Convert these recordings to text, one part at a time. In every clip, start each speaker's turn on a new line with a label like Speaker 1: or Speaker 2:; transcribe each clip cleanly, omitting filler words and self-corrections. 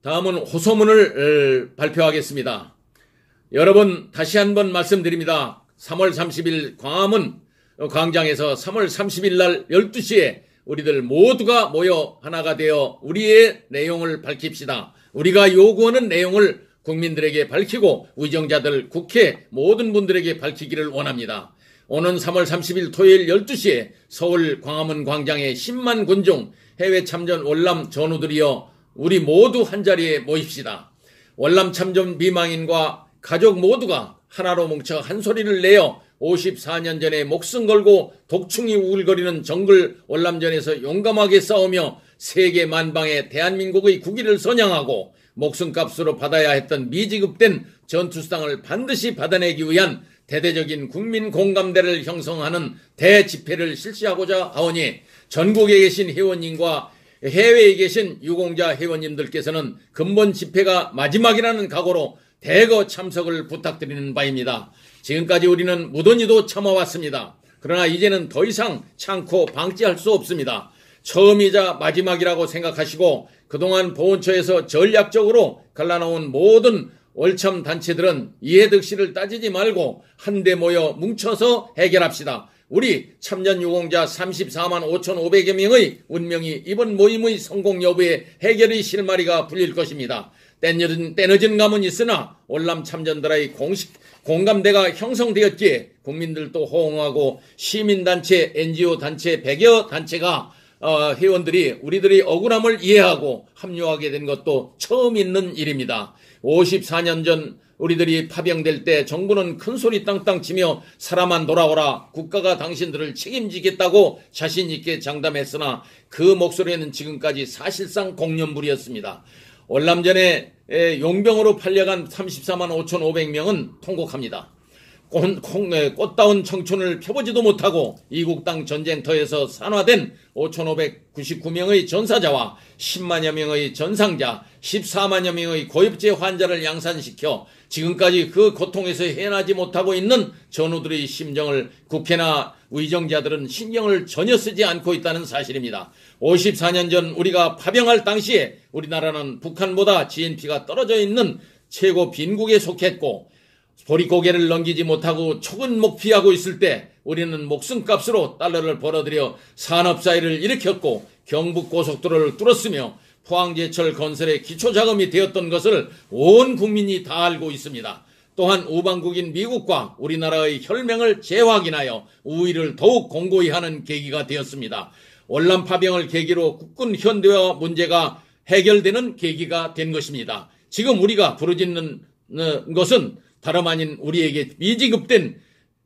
Speaker 1: 다음은 호소문을 발표하겠습니다. 여러분 다시 한번 말씀드립니다. 3월 30일 광화문 광장에서 3월 30일 날 12시에 우리들 모두가 모여 하나가 되어 우리의 내용을 밝힙시다. 우리가 요구하는 내용을 국민들에게 밝히고 위정자들, 국회 모든 분들에게 밝히기를 원합니다. 오는 3월 30일 토요일 12시에 서울 광화문 광장에 10만 군중 해외 참전 월남 전우들이여 우리 모두 한자리에 모입시다. 월남 참전 비망인과 가족 모두가 하나로 뭉쳐 한 소리를 내어 54년 전에 목숨 걸고 독충이 우글거리는 정글 월남전에서 용감하게 싸우며 세계 만방에 대한민국의 국위를 선양하고 목숨값으로 받아야 했던 미지급된 전투수당을 반드시 받아내기 위한 대대적인 국민 공감대를 형성하는 대집회를 실시하고자 하오니 전국에 계신 회원님과 해외에 계신 유공자 회원님들께서는 근본 집회가 마지막이라는 각오로 대거 참석을 부탁드리는 바입니다. 지금까지 우리는 무더니도 참아왔습니다. 그러나 이제는 더 이상 참고 방치할 수 없습니다. 처음이자 마지막이라고 생각하시고 그동안 보훈처에서 전략적으로 갈라놓은 모든 월참 단체들은 이해득실을 따지지 말고 한데 모여 뭉쳐서 해결합시다. 우리 참전 유공자 34만 5,500여 명의 운명이 이번 모임의 성공 여부에 해결의 실마리가 풀릴 것입니다. 때늦은 감은 있으나 월남 참전들의 공식 공감대가 형성되었기에 국민들도 호응하고 시민단체, NGO 단체, 100여 단체가 회원들이 우리들의 억울함을 이해하고 합류하게 된 것도 처음 있는 일입니다. 54년 전 우리들이 파병될 때 정부는 큰소리 땅땅 치며 살아만 돌아오라 국가가 당신들을 책임지겠다고 자신있게 장담했으나 그 목소리는 지금까지 사실상 공연불이었습니다. 월남전에 용병으로 팔려간 34만 5,500명은 통곡합니다. 꽃다운 청춘을 펴보지도 못하고 이국당 전쟁터에서 산화된 5,599명의 전사자와 10만여 명의 전상자, 14만여 명의 고엽제 환자를 양산시켜 지금까지 그 고통에서 해나지 못하고 있는 전우들의 심정을 국회나 위정자들은 신경을 전혀 쓰지 않고 있다는 사실입니다. 54년 전 우리가 파병할 당시에 우리나라는 북한보다 GNP가 떨어져 있는 최고 빈국에 속했고 보릿고개를 넘기지 못하고 촉은 목피하고 있을 때 우리는 목숨값으로 달러를 벌어들여 산업사회를 일으켰고 경북고속도로를 뚫었으며 포항제철 건설의 기초자금이 되었던 것을 온 국민이 다 알고 있습니다. 또한 우방국인 미국과 우리나라의 혈맹을 재확인하여 우위를 더욱 공고히 하는 계기가 되었습니다. 월남 파병을 계기로 국군 현대화 문제가 해결되는 계기가 된 것입니다. 지금 우리가 부르짖는 것은 다름 아닌 우리에게 미지급된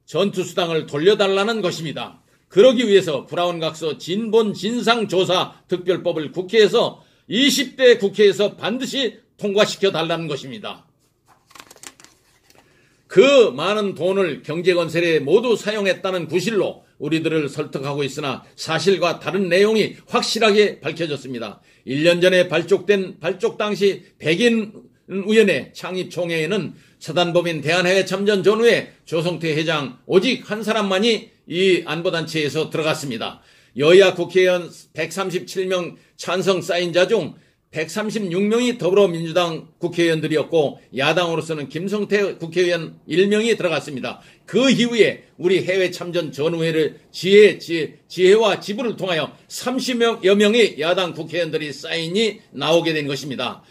Speaker 1: 전투수당을 돌려달라는 것입니다. 그러기 위해서 브라운각서 진본 진상조사 특별법을 국회에서 20대 국회에서 반드시 통과시켜 달라는 것입니다. 그 많은 돈을 경제건설에 모두 사용했다는 구실로 우리들을 설득하고 있으나 사실과 다른 내용이 확실하게 밝혀졌습니다. 1년 전에 발족 당시 백인 위원회 창립총회에는 서단법인 대한해외 참전 전후회 조성태 회장 오직 한 사람만이 이 안보단체에서 들어갔습니다. 여야 국회의원 137명 찬성 사인자 중 136명이 더불어민주당 국회의원들이었고 야당으로서는 김성태 국회의원 1명이 들어갔습니다. 그 이후에 우리 해외 참전 전후회를 지혜와 지부를 통하여 30여 명의 야당 국회의원들이 사인이 나오게 된 것입니다.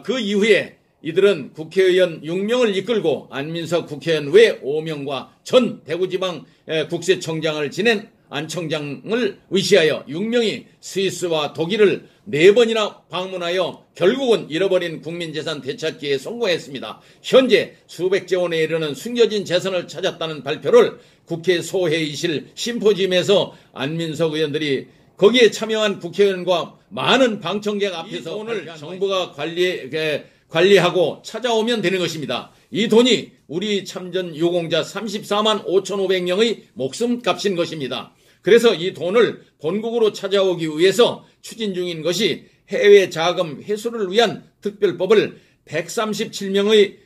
Speaker 1: 그 이후에 이들은 국회의원 6명을 이끌고 안민석 국회의원 외 5명과 전 대구지방 국세청장을 지낸 안 청장을 의시하여 6명이 스위스와 독일을 4번이나 방문하여 결국은 잃어버린 국민재산 되찾기에 성공했습니다. 현재 수백조 원에 이르는 숨겨진 재산을 찾았다는 발표를 국회 소회의실 심포지엄에서 안민석 의원들이 거기에 참여한 국회의원과 많은 방청객 앞에서 오늘 정부가 관리하고 찾아오면 되는 것입니다. 이 돈이 우리 참전 유공자 34만 5,500명의 목숨값인 것입니다. 그래서 이 돈을 본국으로 찾아오기 위해서 추진 중인 것이 해외 자금 회수를 위한 특별법을 137명의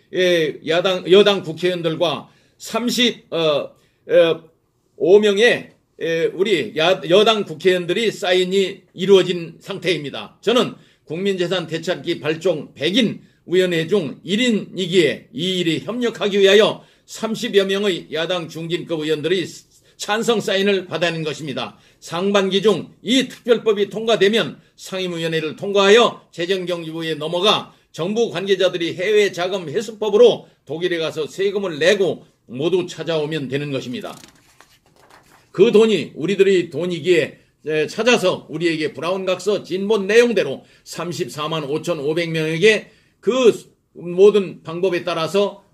Speaker 1: 여당 국회의원들과 35명의 우리 여당 국회의원들이 사인이 이루어진 상태입니다. 저는 국민재산 되찾기 발족 100인 위원회 중 1인이기에 이 일이 협력하기 위하여 30여 명의 야당 중진급 의원들의 찬성 사인을 받아낸 것입니다. 상반기 중 이 특별법이 통과되면 상임위원회를 통과하여 재정경제부에 넘어가 정부 관계자들이 해외 자금 회수법으로 독일에 가서 세금을 내고 모두 찾아오면 되는 것입니다. 그 돈이 우리들의 돈이기에 찾아서 우리에게 브라운각서 진본 내용대로 34만 5,500명에게 그 모든 방법에 따라서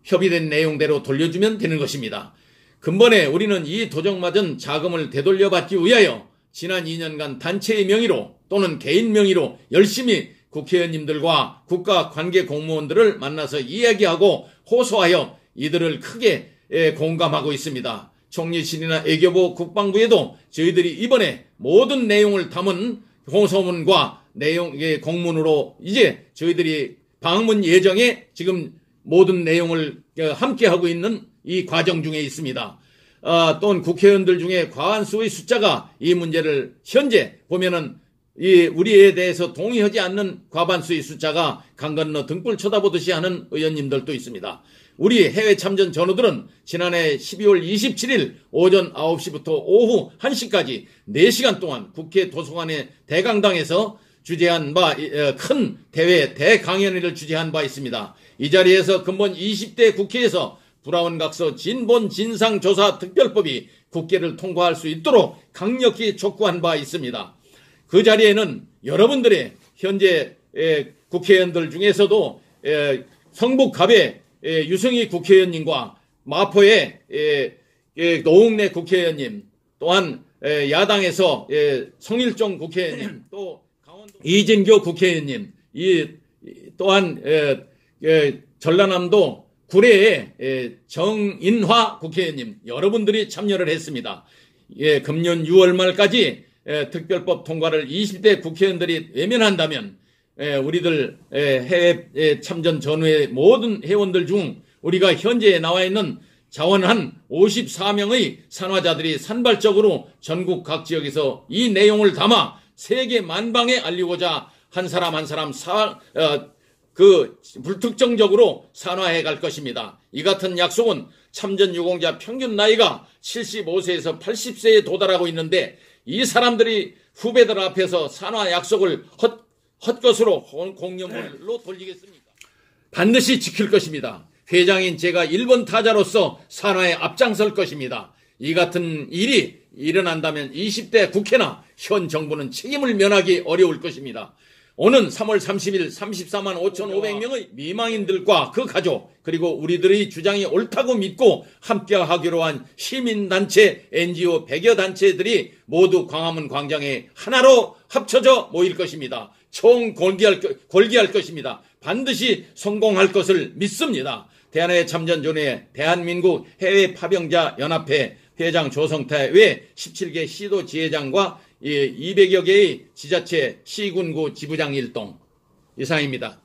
Speaker 1: 협의된 내용대로 돌려주면 되는 것입니다. 근본에 우리는 이 도적맞은 자금을 되돌려받기 위하여 지난 2년간 단체의 명의로 또는 개인 명의로 열심히 국회의원님들과 국가관계 공무원들을 만나서 이야기하고 호소하여 이들을 크게 공감하고 있습니다. 총리실이나 외교부 국방부에도 저희들이 이번에 모든 내용을 담은 호소문과 내용의 공문으로 이제 저희들이 방문 예정에 지금 모든 내용을 함께하고 있는 이 과정 중에 있습니다. 또한 국회의원들 중에 과반수의 숫자가 이 문제를 현재 보면은 우리에 대해서 동의하지 않는 과반수의 숫자가 강 건너 등불 쳐다보듯이 하는 의원님들도 있습니다. 우리 해외 참전 전우들은 지난해 12월 27일 오전 9시부터 오후 1시까지 4시간 동안 국회 도서관의 대강당에서 주재한 바 큰 대회 대강연회를 주재한 바 있습니다. 이 자리에서 근본 20대 국회에서 브라운각서 진본 진상조사 특별법이 국회를 통과할 수 있도록 강력히 촉구한 바 있습니다. 그 자리에는 여러분들의 현재 국회의원들 중에서도 성북갑의 유승희 국회의원님과 마포의 노웅래 국회의원님, 또한 야당에서 성일종 국회의원님, 또 강원도 이진교 국회의원님, 또한 전라남도 구례의 정인화 국회의원님, 여러분들이 참여를 했습니다. 금년 6월 말까지 특별법 통과를 20대 국회의원들이 외면한다면 우리들 해외 참전 전후의 모든 회원들 중 우리가 현재에 나와 있는 자원한 54명의 산화자들이 산발적으로 전국 각 지역에서 이 내용을 담아 세계 만방에 알리고자 한 사람 한 사람 불특정적으로 산화해 갈 것입니다. 이 같은 약속은 참전 유공자 평균 나이가 75세에서 80세에 도달하고 있는데 이 사람들이 후배들 앞에서 산화 약속을 헛것으로 공념으로 돌리겠습니까? 반드시 지킬 것입니다. 회장인 제가 1번 타자로서 산화에 앞장설 것입니다. 이 같은 일이 일어난다면 20대 국회나 현 정부는 책임을 면하기 어려울 것입니다. 오는 3월 30일 34만 5,500명의 미망인들과 그 가족, 그리고 우리들의 주장이 옳다고 믿고 함께하기로 한 시민단체, NGO 100여 단체들이 모두 광화문 광장에 하나로 합쳐져 모일 것입니다. 총 골기할 것입니다. 반드시 성공할 것을 믿습니다. 대한해외 참전전후에 대한민국 해외 파병자 연합회 회장 조성태 외 17개 시도 지회장과 200여 개의 지자체 시군구 지부장 일동 이상입니다.